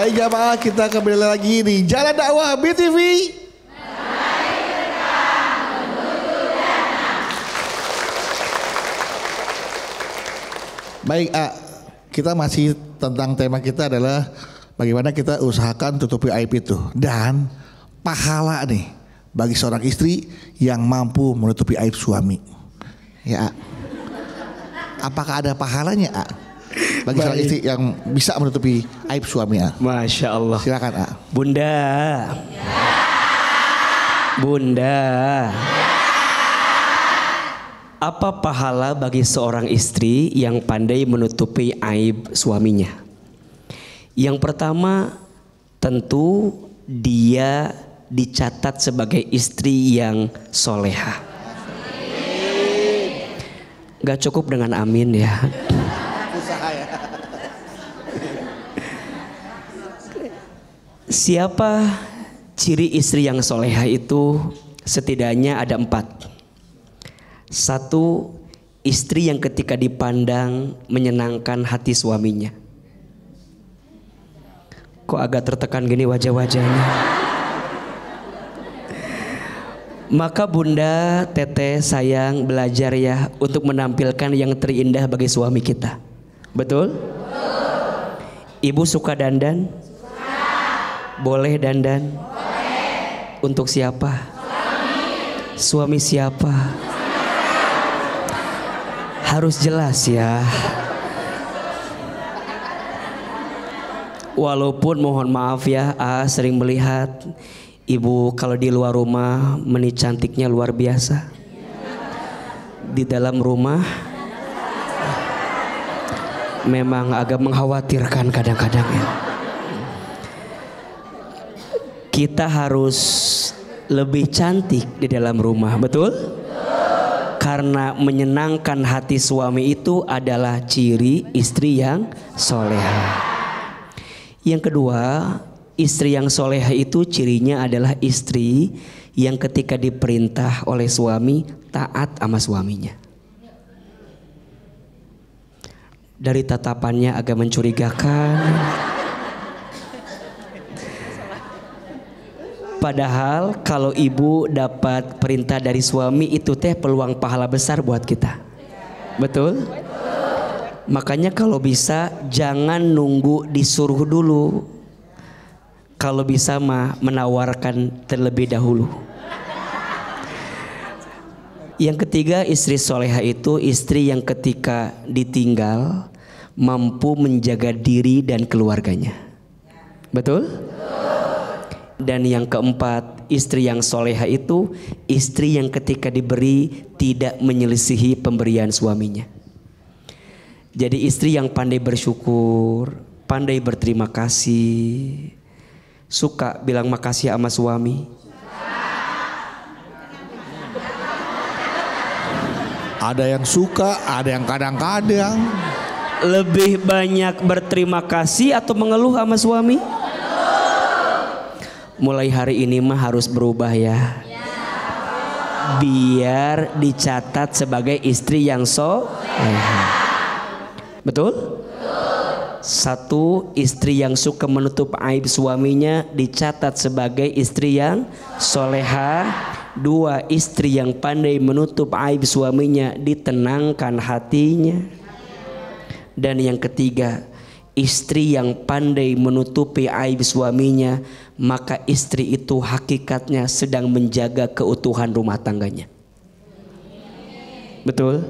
Baik jamaah, kita kembali lagi di Jalan Dakwah BTV. Baik, kita masih tentang tema kita adalah bagaimana kita usahakan tutupi aib itu dan pahala nih bagi seorang istri yang mampu menutupi aib suami. Ya, apakah ada pahalanya, bagi seorang istri yang bisa menutupi aib suami? Masya Allah. Silakan, Bunda. Bunda. Apa pahala bagi seorang istri yang pandai menutupi aib suaminya? Yang pertama, tentu dia dicatat sebagai istri yang soleha. Gak cukup dengan amin ya. Siapa ciri istri yang soleha itu? Setidaknya ada 4. 1, istri yang ketika dipandang menyenangkan hati suaminya. Kok agak tertekan gini wajah-wajahnya? Maka bunda, teteh, sayang, belajar ya untuk menampilkan yang terindah bagi suami kita. Betul? Ibu suka dandan? Boleh dandan? Boleh. Untuk siapa? Suami siapa? Harus jelas ya. Walaupun mohon maaf ya, sering melihat ibu kalau di luar rumah meni cantiknya luar biasa. Di dalam rumah memang agak mengkhawatirkan kadang-kadang ya. Kita harus lebih cantik di dalam rumah, betul? Karena menyenangkan hati suami itu adalah ciri istri yang soleha. Yang kedua, istri yang soleha itu cirinya adalah istri yang ketika diperintah oleh suami taat sama suaminya. Dari tatapannya agak mencurigakan. Padahal kalau ibu dapat perintah dari suami itu teh peluang pahala besar buat kita. Betul? Makanya kalau bisa jangan nunggu disuruh dulu. Kalau bisa mah menawarkan terlebih dahulu. Yang ketiga, istri soleha itu istri yang ketika ditinggal mampu menjaga diri dan keluarganya. Betul? Dan yang keempat, istri yang soleha itu istri yang ketika diberi tidak menyelisihi pemberian suaminya. Jadi istri yang pandai bersyukur, pandai berterima kasih, suka bilang makasih sama suami. Ada yang suka, ada yang kadang-kadang. Lebih banyak berterima kasih atau mengeluh sama suami? Mulai hari ini mah harus berubah ya. Biar dicatat sebagai istri yang soleha. Betul? 1, istri yang suka menutup aib suaminya dicatat sebagai istri yang soleha. 2, istri yang pandai menutup aib suaminya ditenangkan hatinya. Dan yang ketiga, istri yang pandai menutupi aib suaminya, maka istri itu hakikatnya sedang menjaga keutuhan rumah tangganya. Betul?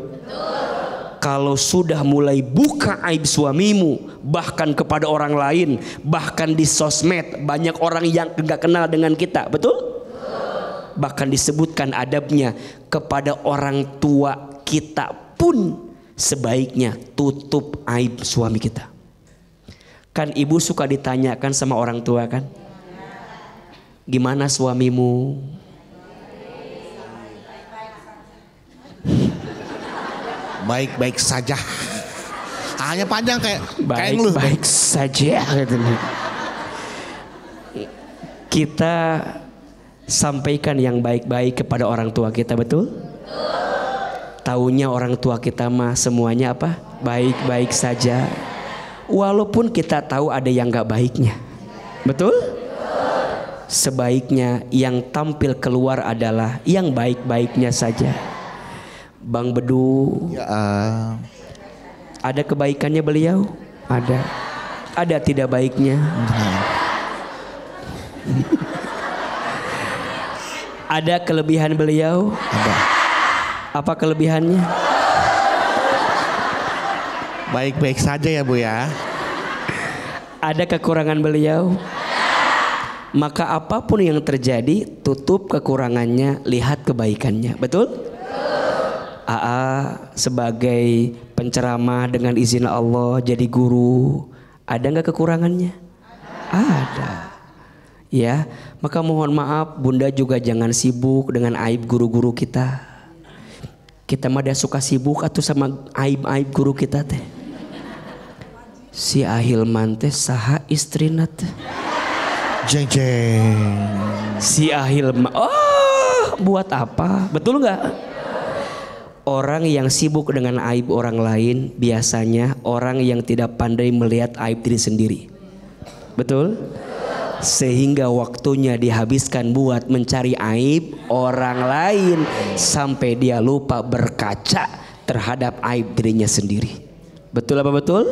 Kalau sudah mulai buka aib suamimu, bahkan kepada orang lain, bahkan di sosmed, banyak orang yang gak kenal dengan kita, betul? Bahkan disebutkan adabnya kepada orang tua kita pun sebaiknya tutup aib suami kita. Kan ibu suka ditanyakan sama orang tua kan? Gimana suamimu? Baik-baik saja. Hanya panjang kayak baik-baik saja gitu. Kita sampaikan yang baik-baik kepada orang tua kita, betul? Taunya orang tua kita mah semuanya apa? Baik-baik saja. Walaupun kita tahu ada yang gak baiknya. Betul? Sebaiknya yang tampil keluar adalah yang baik-baiknya saja. Bang Bedu, Ya, ada kebaikannya beliau? Ada. Ada tidak baiknya? Ada kelebihan beliau? ada. Apa kelebihannya? Baik-baik saja ya Bu ya. Ada kekurangan beliau? Maka apapun yang terjadi, tutup kekurangannya, lihat kebaikannya. Betul? AA sebagai penceramah dengan izin Allah jadi guru, ada nggak kekurangannya? Ada. Ya, maka mohon maaf Bunda juga jangan sibuk dengan aib guru-guru kita. Kita mah dah suka sibuk atau sama aib-aib guru kita teh. Si Ahilman teh saha istrina teh. Jeng jeng. Si Ahilman, oh buat apa? Betul nggak? Orang yang sibuk dengan aib orang lain biasanya orang yang tidak pandai melihat aib diri sendiri. Betul? Sehingga waktunya dihabiskan buat mencari aib orang lain sampai dia lupa berkaca terhadap aib dirinya sendiri. Betul apa betul?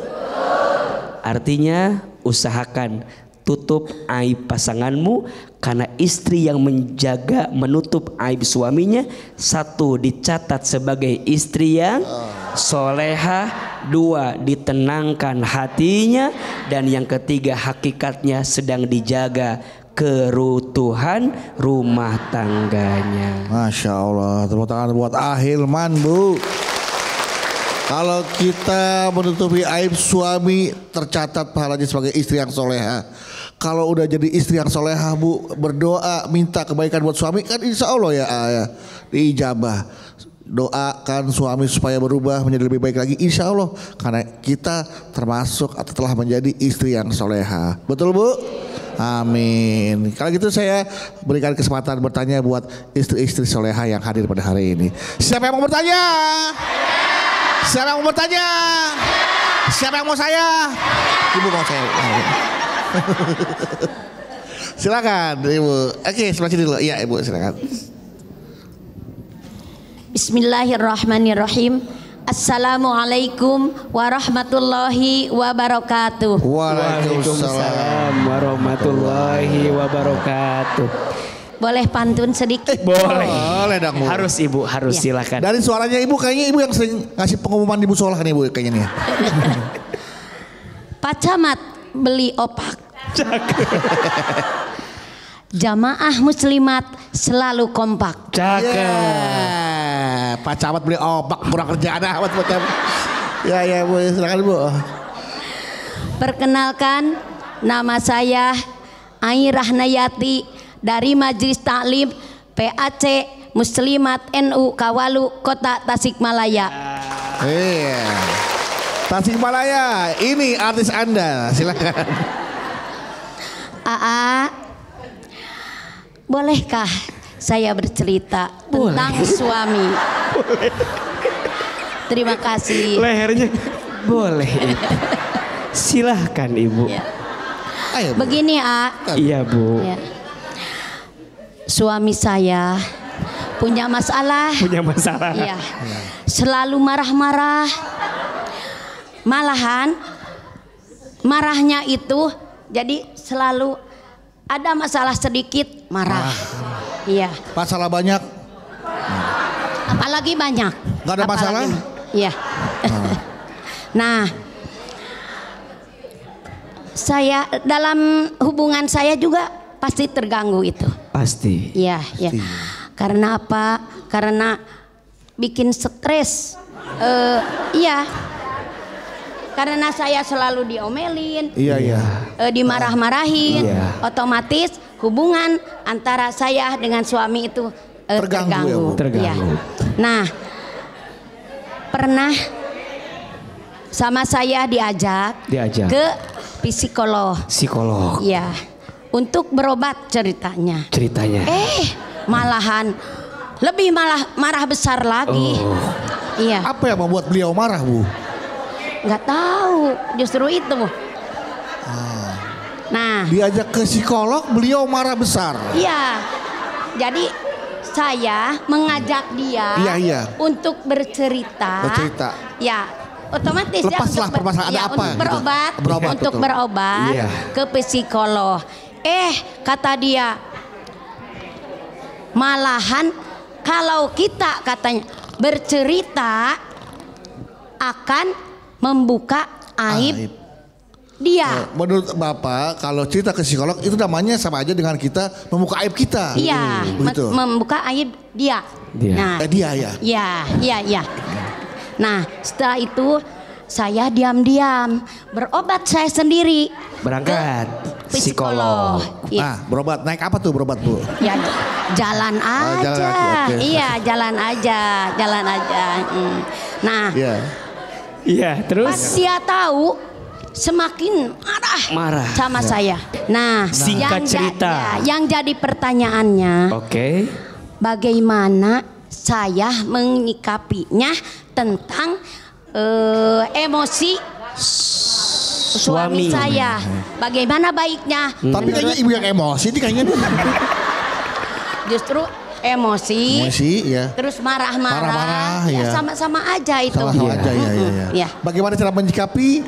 Artinya usahakan tutup aib pasanganmu, karena istri yang menjaga menutup aib suaminya, satu dicatat sebagai istri yang soleha, dua ditenangkan hatinya, dan yang ketiga hakikatnya sedang dijaga kerutuhan rumah tangganya. Masya Allah, tepuk tangan buat Ahilman Bu. Kalau kita menutupi aib suami, tercatat pahalanya sebagai istri yang soleha. Kalau udah jadi istri yang soleha Bu, berdoa minta kebaikan buat suami, kan insya Allah ya, diijabah. Doakan suami supaya berubah menjadi lebih baik lagi, insya Allah, karena kita termasuk atau telah menjadi istri yang soleha. Betul Bu? Amin. Kalau gitu saya berikan kesempatan bertanya buat istri-istri soleha yang hadir pada hari ini. Siapa yang mau bertanya? Siapa yang mau bertanya? Siapa yang mau saya? Ibu mau saya. Silakan Ibu. Oke, sebelah sini dulu. Iya Ibu, silakan. Bismillahirrahmanirrahim. Assalamualaikum warahmatullahi wabarakatuh. Waalaikumsalam warahmatullahi wabarakatuh. Boleh pantun sedikit? Boleh. Boleh dong Bu. Harus Ibu, harus Ya. silakan. Dari suaranya Ibu, kayaknya Ibu yang sering ngasih pengumuman di musola nih Bu, kayaknya nih. Pak Camat beli opak. Jamaah muslimat selalu kompak. Cakep. Ya, Pak Camat beli opak, kurang kerjaan amat buat kamu. Ya Bu, silakan Bu. Perkenalkan, nama saya Ai Rahnayati dari Majelis Taklim PAC Muslimat NU Kawalu Kota Tasikmalaya. Iya. Tasikmalaya, ini artis Anda, silakan. AA, bolehkah saya bercerita tentang suami? Terima kasih. Lehernya boleh. Silahkan Ibu. Ya. Ayo Bu. Begini Iya Bu. Ya. Suami saya punya masalah. Punya masalah. Iya. Selalu marah-marah. Malahan marahnya itu jadi selalu ada masalah sedikit marah. Iya. Masalah banyak, Apalagi banyak. nggak ada masalah? Iya. Nah, saya dalam hubungan saya juga pasti terganggu itu. Pasti. Iya, ya. Karena apa? Karena bikin stres. Iya. Karena saya selalu diomelin, Iya. dimarah-marahin, Iya. otomatis hubungan antara saya dengan suami itu Terganggu ya, Bu? Terganggu. Iya. Nah, pernah sama saya diajak ke psikolog. Psikolog. Iya. Untuk berobat ceritanya. Ceritanya. Malahan lebih marah besar lagi. Iya. Apa yang membuat beliau marah Bu? Nggak tahu, justru itu. Nah, diajak ke psikolog, beliau marah besar. iya. Jadi saya mengajak dia untuk bercerita. Ya, otomatis lepaslah ya, permasalahan apa untuk berobat, berobat untuk betul. berobat ke psikolog. Kata dia, malahan kalau kita katanya bercerita akan membuka aib dia. Menurut Bapak, kalau cerita ke psikolog itu namanya sama aja dengan kita membuka aib kita. Iya, membuka aib dia. Nah, dia ya. Iya. Nah, setelah itu saya diam-diam berobat saya sendiri. Berangkat psikolog. Nah, berobat naik apa tuh berobat Bu? Ya, jalan aja. Iya, jalan aja. Nah, iya, terus pas dia tahu semakin marah sama saya. Nah, singkat cerita. Yang jadi pertanyaannya, bagaimana saya menyikapinya tentang emosi suami saya? Bagaimana baiknya? Tapi kayaknya ibu yang emosi ini kayaknya. Justru emosi ya. Terus marah-marah ya. Sama-sama aja itu. Sama-sama aja ya. Bagaimana cara menyikapi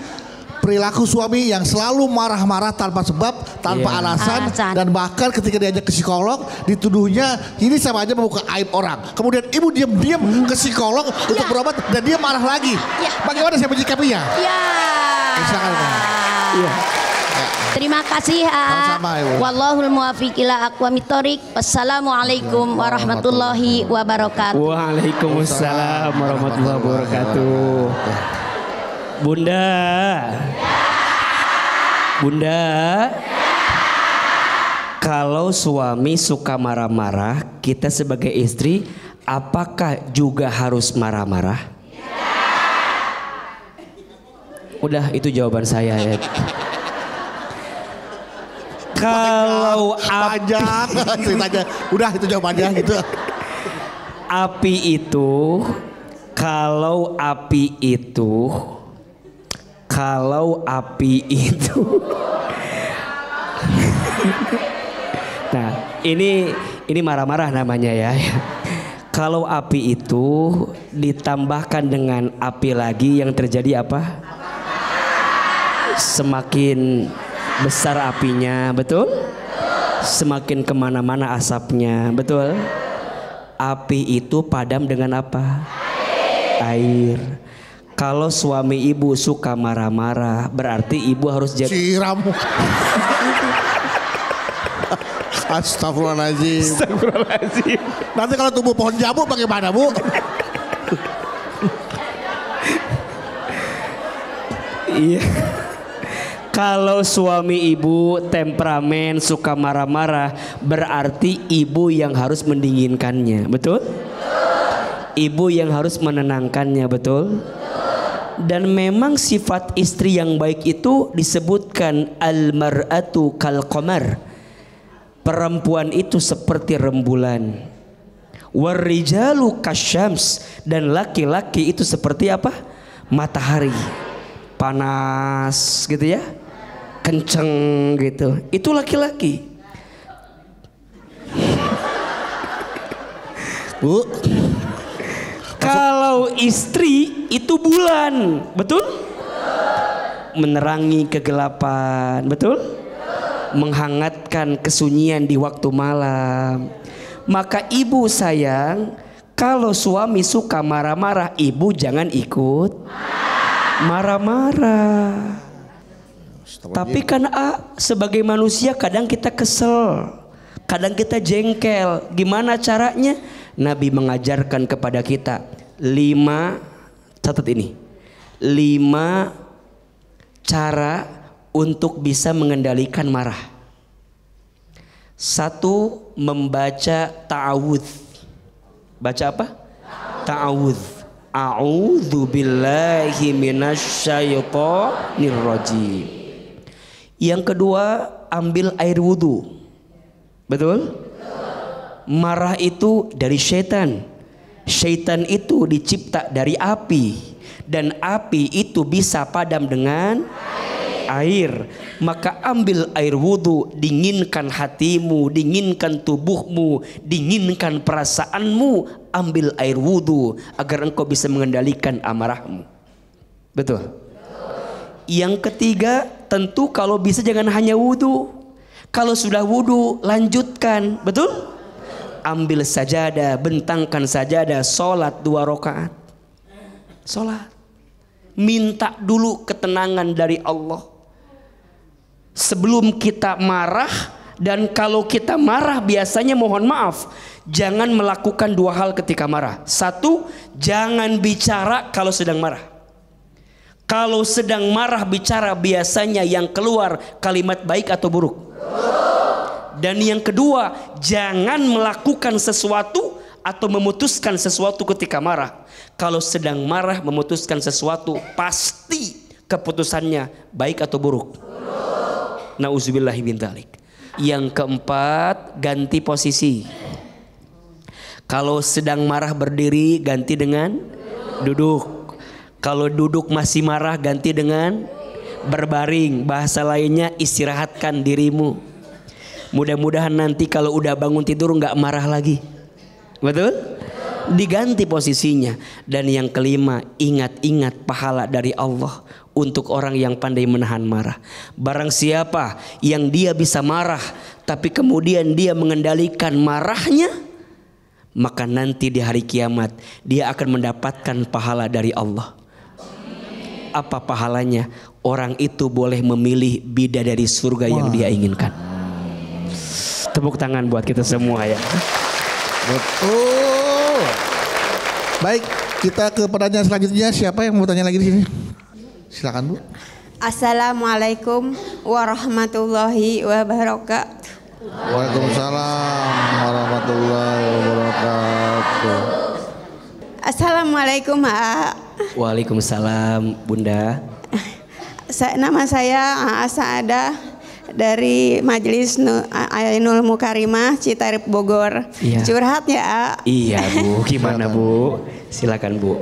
perilaku suami yang selalu marah-marah tanpa sebab, tanpa alasan, dan bahkan ketika diajak ke psikolog dituduhnya ini sama aja membuka aib orang. Kemudian ibu diam-diam ke psikolog untuk berobat dan dia marah lagi. Bagaimana saya menyikapinya? Terima kasih. Wallahul muwaffiq ila aqwamit thoriq. Wassalamualaikum warahmatullahi wabarakatuh. Waalaikumsalam warahmatullahi wabarakatuh. Bunda, kalau suami suka marah-marah, kita sebagai istri apakah juga harus marah-marah? Udah, itu jawaban saya ya. Kalau panjang ceritanya, udah itu jawabannya gitu. Kalau api itu nah ini marah-marah namanya ya. Kalau api itu ditambahkan dengan api lagi, yang terjadi apa? Semakin besar apinya, betul? Semakin kemana-mana asapnya, betul? Api itu padam dengan apa? Air. Kalau suami ibu suka marah-marah, berarti ibu harus jadi siram. Astagfirullahaladzim. Nanti kalau tumbuh pohon jambu bagaimana Bu? Iya. Kalau suami ibu temperamen suka marah-marah, berarti ibu yang harus mendinginkannya, betul? Ibu yang harus menenangkannya, betul? Dan memang sifat istri yang baik itu disebutkan al-mar'atu kal qamar. Perempuan itu seperti rembulan. Warrijalu kasyams, dan laki-laki itu seperti apa? Matahari. Panas gitu ya. Kenceng gitu. Itu laki-laki. Bu, kalau istri itu bulan, betul? Menerangi kegelapan, betul? Menghangatkan kesunyian di waktu malam. Maka ibu sayang, kalau suami suka marah-marah, ibu jangan ikut marah-marah. Tapi kan sebagai manusia kadang kita kesel, kadang kita jengkel. Gimana caranya? Nabi mengajarkan kepada kita 5, catat ini, 5 cara untuk bisa mengendalikan marah. 1, membaca ta'awudz. Baca apa? Ta'awudz. A'udzu billahi minasyaitonir rajim. Yang kedua, ambil air wudu. Betul? Marah itu dari syaitan. Syaitan itu dicipta dari api, dan api itu bisa padam dengan air, maka ambil air wudhu, dinginkan hatimu, dinginkan tubuhmu, dinginkan perasaanmu, ambil air wudhu agar engkau bisa mengendalikan amarahmu. Betul? Yang ketiga, tentu kalau bisa jangan hanya wudhu. Kalau sudah wudhu, lanjutkan. Betul? Ambil sajadah, bentangkan sajadah, sholat 2 rakaat. Sholat. Minta dulu ketenangan dari Allah sebelum kita marah. Dan kalau kita marah biasanya mohon maaf, jangan melakukan 2 hal ketika marah. 1, jangan bicara kalau sedang marah. Kalau sedang marah bicara biasanya yang keluar kalimat baik atau buruk. Dan yang kedua, jangan melakukan sesuatu atau memutuskan sesuatu ketika marah. Kalau sedang marah memutuskan sesuatu, pasti keputusannya baik atau buruk. Nauzubillahi min dzalik. Yang keempat, ganti posisi. Kalau sedang marah berdiri, ganti dengan duduk. Kalau duduk masih marah, ganti dengan berbaring. Bahasa lainnya, istirahatkan dirimu. Mudah-mudahan nanti kalau udah bangun tidur nggak marah lagi. Betul? Diganti posisinya. Dan yang kelima, ingat-ingat pahala dari Allah untuk orang yang pandai menahan marah. Barang siapa yang dia bisa marah tapi kemudian dia mengendalikan marahnya, maka nanti di hari kiamat dia akan mendapatkan pahala dari Allah. Apa pahalanya? Orang itu boleh memilih bidadari surga yang dia inginkan. Tepuk tangan buat kita semua ya. Betul. Baik, kita ke pertanyaan selanjutnya. Siapa yang mau tanya lagi di sini? Silakan Bu. Assalamualaikum warahmatullahi wabarakatuh. Waalaikumsalam warahmatullahi wabarakatuh. Assalamualaikum Mak. Waalaikumsalam Bunda. Nama saya Saadah dari Majelis Ainul Mukarimah Citarip Bogor. Iya. Curhat ya. Iya Bu, gimana Bu? Silakan Bu.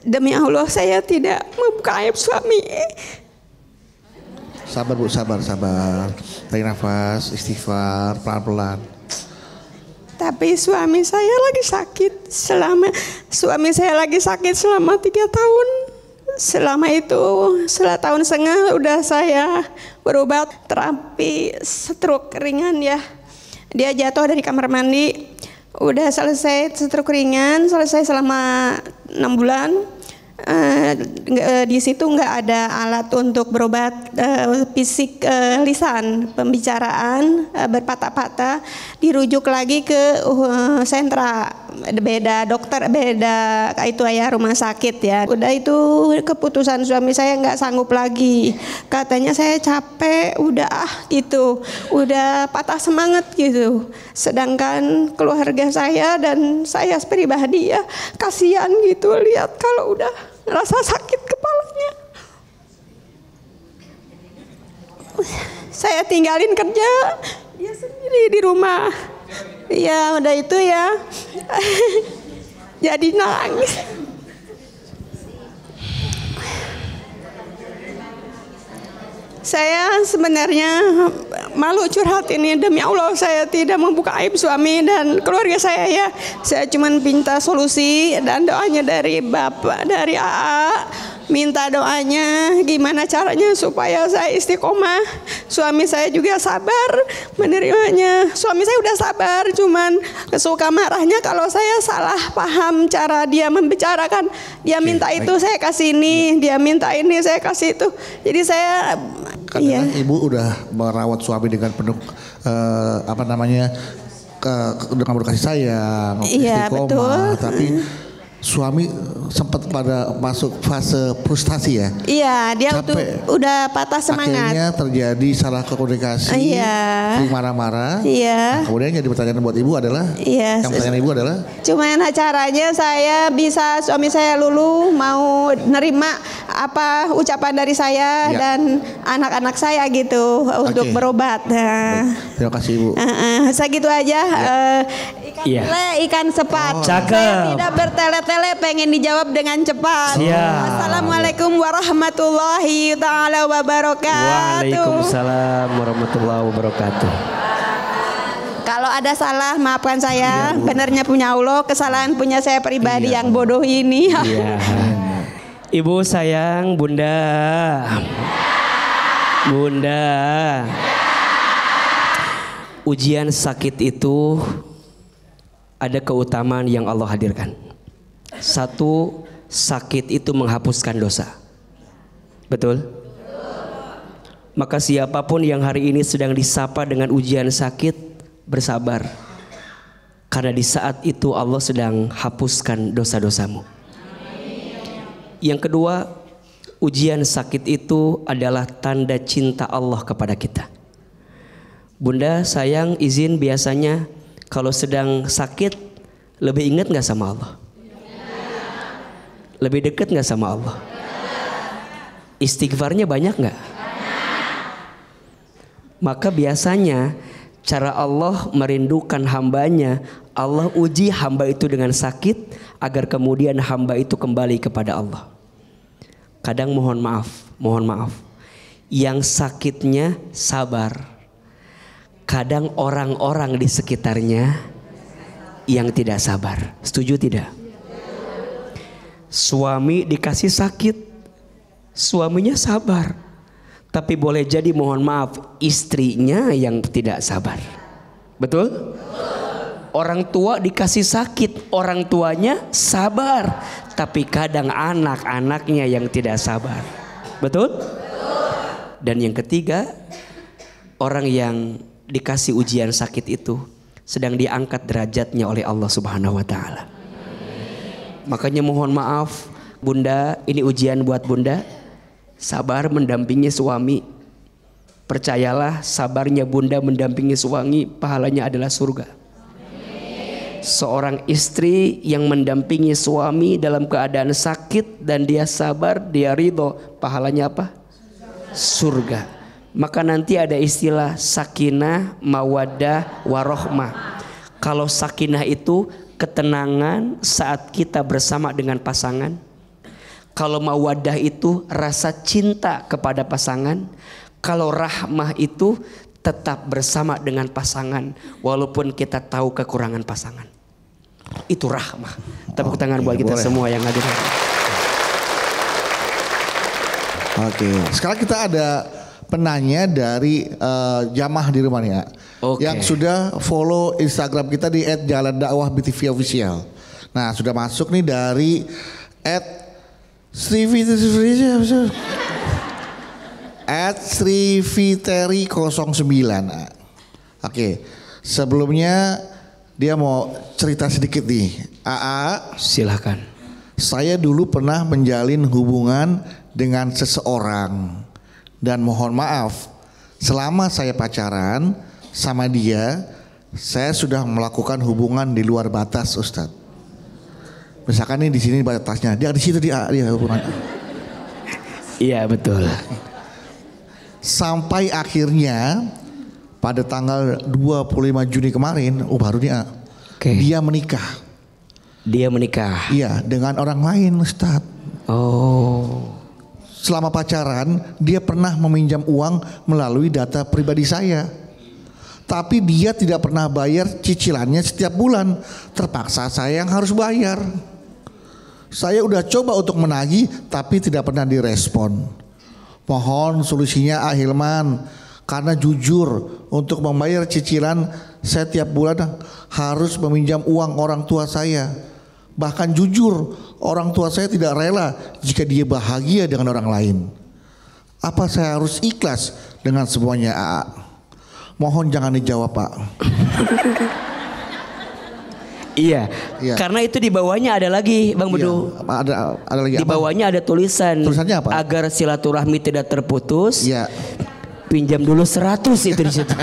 Demi Allah saya tidak membuka aib suami. Sabar Bu, sabar. Tarik nafas, istighfar, pelan-pelan. Tapi suami saya lagi sakit selama 3 tahun. Selama itu, setelah tahun setengah udah saya berobat terapi stroke ringan ya. Dia jatuh dari kamar mandi. Udah selesai stroke ringan, selesai selama 6 bulan. Di situ nggak ada alat untuk berobat fisik lisan, pembicaraan berpatah-patah, dirujuk lagi ke sentra, beda dokter, beda itu ya rumah sakit ya. Udah itu keputusan suami saya nggak sanggup lagi, katanya saya capek, udah gitu, udah patah semangat gitu. Sedangkan keluarga saya dan saya pribadi ya kasihan gitu lihat kalau udah rasa sakit kepalanya. Saya tinggalin kerja, dia sendiri di rumah. Ya udah itu ya. Jadi nangis. Saya sebenarnya malu curhat ini, demi Allah saya tidak membuka aib suami dan keluarga saya ya. Saya cuma minta solusi dan doanya dari Bapak, dari AA. Minta doanya gimana caranya supaya saya istiqomah. Suami saya juga sabar menerimanya. Suami saya udah sabar, cuman suka marahnya kalau saya salah paham cara dia membicarakan. Dia minta itu saya kasih ini, dia minta ini saya kasih itu. Jadi saya kadang Ibu udah merawat suami dengan penuh dengan berkasih sayang, istiqomah, betul. tapi suami sempat pada masuk fase frustasi ya. Iya, dia udah patah semangat. Akhirnya terjadi salah komunikasi, marah-marah. Iya. Nah, kemudian jadi pertanyaan buat Ibu adalah, pertanyaan Ibu adalah, cuman caranya saya bisa suami saya lulu mau nerima apa ucapan dari saya dan anak-anak saya gitu untuk berobat. Nah. terima kasih Ibu. Segitu aja. Iya. Ikan sepat. Cakep. Saya tidak bertele-tele, pengen dijawab dengan cepat. Siap. Assalamualaikum warahmatullahi taala wabarakatuh. Waalaikumsalam warahmatullahi wabarakatuh. Kalau ada salah maafkan saya. Benernya punya Allah, kesalahan punya saya pribadi yang bodoh ini. Iya. Ibu sayang, Bunda. Bunda. Ujian sakit itu ada keutamaan yang Allah hadirkan. Satu, sakit itu menghapuskan dosa. Betul? Maka siapapun yang hari ini sedang disapa dengan ujian sakit, bersabar. Karena di saat itu Allah sedang hapuskan dosa-dosamu. Yang kedua, ujian sakit itu adalah tanda cinta Allah kepada kita. Bunda sayang, izin, biasanya kalau sedang sakit lebih ingat gak sama Allah? Lebih dekat gak sama Allah? Istighfarnya banyak gak? Maka biasanya cara Allah merindukan hambanya, Allah uji hamba itu dengan sakit agar kemudian hamba itu kembali kepada Allah. Kadang mohon maaf, yang sakitnya sabar. Kadang orang-orang di sekitarnya yang tidak sabar. Setuju tidak? Suami dikasih sakit, suaminya sabar. Tapi boleh jadi mohon maaf, istrinya yang tidak sabar. Betul? Orang tua dikasih sakit, orang tuanya sabar. Tapi kadang anak-anaknya yang tidak sabar. Betul? Dan yang ketiga, orang yang dikasih ujian sakit itu sedang diangkat derajatnya oleh Allah Subhanahu wa taala. Makanya mohon maaf, Bunda, ini ujian buat Bunda. Sabar mendampingi suami. Percayalah, sabarnya Bunda mendampingi suami, pahalanya adalah surga. Seorang istri yang mendampingi suami dalam keadaan sakit dan dia sabar, dia ridho, pahalanya apa? Surga. Maka nanti ada istilah sakinah, mawaddah, warohmah. Kalau sakinah itu ketenangan saat kita bersama dengan pasangan. Kalau mawaddah itu rasa cinta kepada pasangan. Kalau rahmah itu tetap bersama dengan pasangan walaupun kita tahu kekurangan pasangan. Itu rahmah. Tepuk tangan buat kita semua yang hadir. Oke, sekarang kita ada penanya dari jamaah di rumah nih ya. Yang sudah follow Instagram kita di @jalandakwah_btv_official. Nah, sudah masuk nih dari @Sriviteri09. Oke, sebelumnya dia mau cerita sedikit nih. AA, silahkan. Saya dulu pernah menjalin hubungan dengan seseorang dan mohon maaf, selama saya pacaran sama dia, saya sudah melakukan hubungan di luar batas, Ustadz. Misalkan nih di sini batasnya, dia di situ dia hubungan. Iya betul. Sampai akhirnya pada tanggal 25 Juni kemarin, baru dia, dia menikah. Dia menikah. Iya, dengan orang lain, Ustadz. Oh. Selama pacaran, dia pernah meminjam uang melalui data pribadi saya. Tapi dia tidak pernah bayar cicilannya setiap bulan. Terpaksa saya yang harus bayar. Saya udah coba untuk menagih tapi tidak pernah direspon. Mohon solusinya Ahilman. Karena jujur untuk membayar cicilan saya tiap bulan harus meminjam uang orang tua saya. Bahkan jujur orang tua saya tidak rela jika dia bahagia dengan orang lain. Apa saya harus ikhlas dengan semuanya AA? Mohon jangan dijawab Pak. Iya, karena itu di bawahnya ada lagi Bang Bedu. Ada lagi. Di bawahnya ada tulisan. Tulisannya apa? Agar silaturahmi tidak terputus. Iya. Pinjam dulu 100 itu di situ.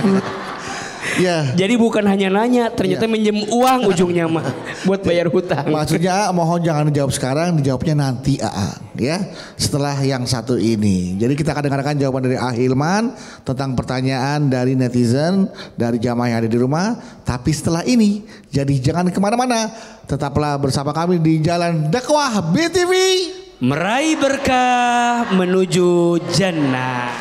Ya. Jadi bukan hanya nanya, ternyata minjem uang ujungnya mah buat bayar hutang. Maksudnya mohon jangan dijawab sekarang, dijawabnya nanti ya setelah yang satu ini. Jadi kita akan dengarkan jawaban dari Hilman tentang pertanyaan dari netizen, dari jamaah yang ada di rumah. Tapi setelah ini, jadi jangan kemana-mana, tetaplah bersama kami di Jalan Dakwah BTV. Meraih berkah menuju jannah.